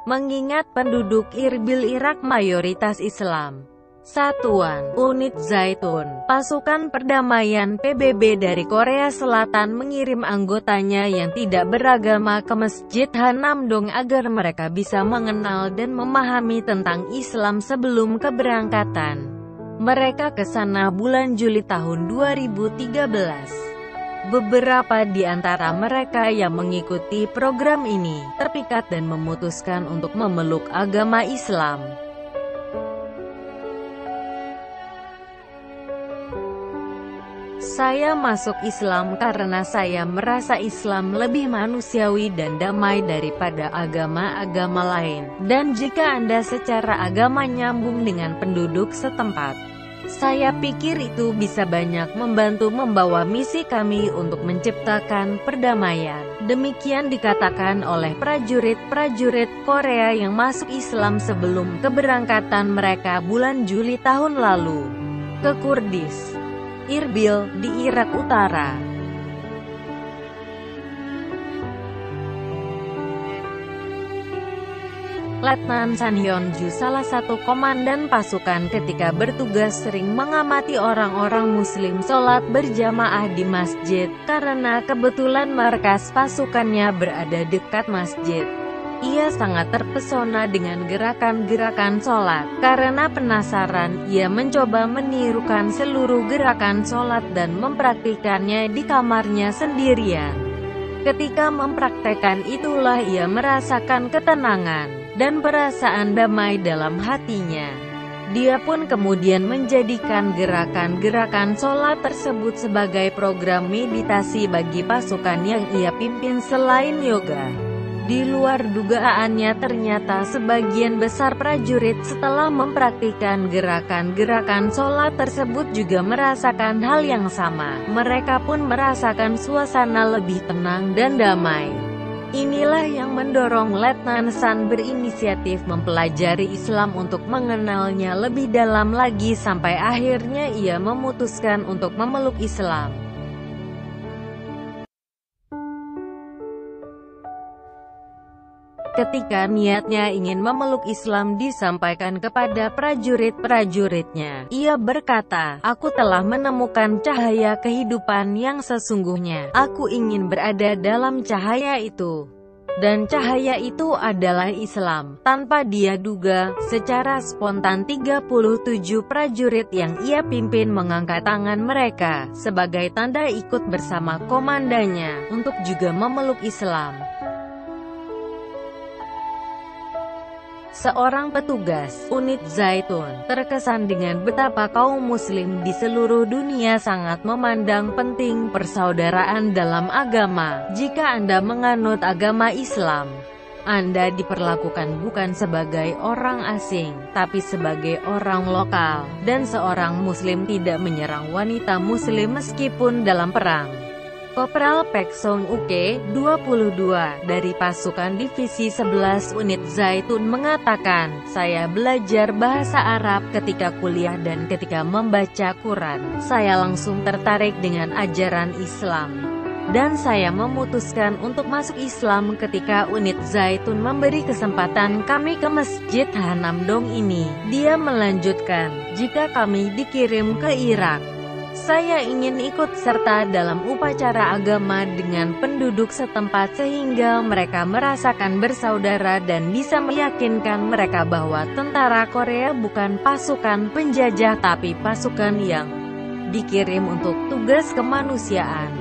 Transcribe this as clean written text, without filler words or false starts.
Mengingat penduduk Irbil Irak mayoritas Islam, Satuan Unit Zaitun, pasukan perdamaian PBB dari Korea Selatan mengirim anggotanya yang tidak beragama ke Masjid Hanamdong agar mereka bisa mengenal dan memahami tentang Islam sebelum keberangkatan mereka ke sana bulan Juli tahun 2013. Beberapa di antara mereka yang mengikuti program ini terpikat dan memutuskan untuk memeluk agama Islam. Saya masuk Islam karena saya merasa Islam lebih manusiawi dan damai daripada agama-agama lain. Dan jika Anda secara agama nyambung dengan penduduk setempat, saya pikir itu bisa banyak membantu membawa misi kami untuk menciptakan perdamaian. Demikian dikatakan oleh prajurit-prajurit Korea yang masuk Islam sebelum keberangkatan mereka bulan Juli tahun lalu ke Kurdis, Irbil, di Irak Utara. Letnan San Hyun-ju, salah satu komandan pasukan ketika bertugas, sering mengamati orang-orang muslim sholat berjamaah di masjid, karena kebetulan markas pasukannya berada dekat masjid. Ia sangat terpesona dengan gerakan-gerakan sholat. Karena penasaran, ia mencoba menirukan seluruh gerakan sholat dan mempraktikannya di kamarnya sendirian. Ketika mempraktekkan itulah ia merasakan ketenangan dan perasaan damai dalam hatinya. Dia pun kemudian menjadikan gerakan-gerakan sholat tersebut sebagai program meditasi bagi pasukan yang ia pimpin. Selain yoga, di luar dugaannya ternyata sebagian besar prajurit setelah mempraktikkan gerakan-gerakan sholat tersebut juga merasakan hal yang sama. Mereka pun merasakan suasana lebih tenang dan damai. Inilah yang mendorong Letnan San berinisiatif mempelajari Islam untuk mengenalnya lebih dalam lagi sampai akhirnya ia memutuskan untuk memeluk Islam. Ketika niatnya ingin memeluk Islam disampaikan kepada prajurit-prajuritnya, ia berkata, "Aku telah menemukan cahaya kehidupan yang sesungguhnya. Aku ingin berada dalam cahaya itu. Dan cahaya itu adalah Islam." Tanpa dia duga, secara spontan 37 prajurit yang ia pimpin mengangkat tangan mereka, sebagai tanda ikut bersama komandannya, untuk juga memeluk Islam. Seorang petugas unit Zaitun terkesan dengan betapa kaum muslim di seluruh dunia sangat memandang penting persaudaraan dalam agama. Jika Anda menganut agama Islam, Anda diperlakukan bukan sebagai orang asing, tapi sebagai orang lokal, dan seorang muslim tidak menyerang wanita muslim meskipun dalam perang. Kopral Pek Song Uke, 22, dari pasukan Divisi 11 Unit Zaitun mengatakan, "Saya belajar bahasa Arab ketika kuliah dan ketika membaca Quran, saya langsung tertarik dengan ajaran Islam. Dan saya memutuskan untuk masuk Islam ketika Unit Zaitun memberi kesempatan kami ke Masjid Hanamdong ini." Dia melanjutkan, "Jika kami dikirim ke Irak, saya ingin ikut serta dalam upacara agama dengan penduduk setempat sehingga mereka merasakan bersaudara dan bisa meyakinkan mereka bahwa tentara Korea bukan pasukan penjajah tapi pasukan yang dikirim untuk tugas kemanusiaan."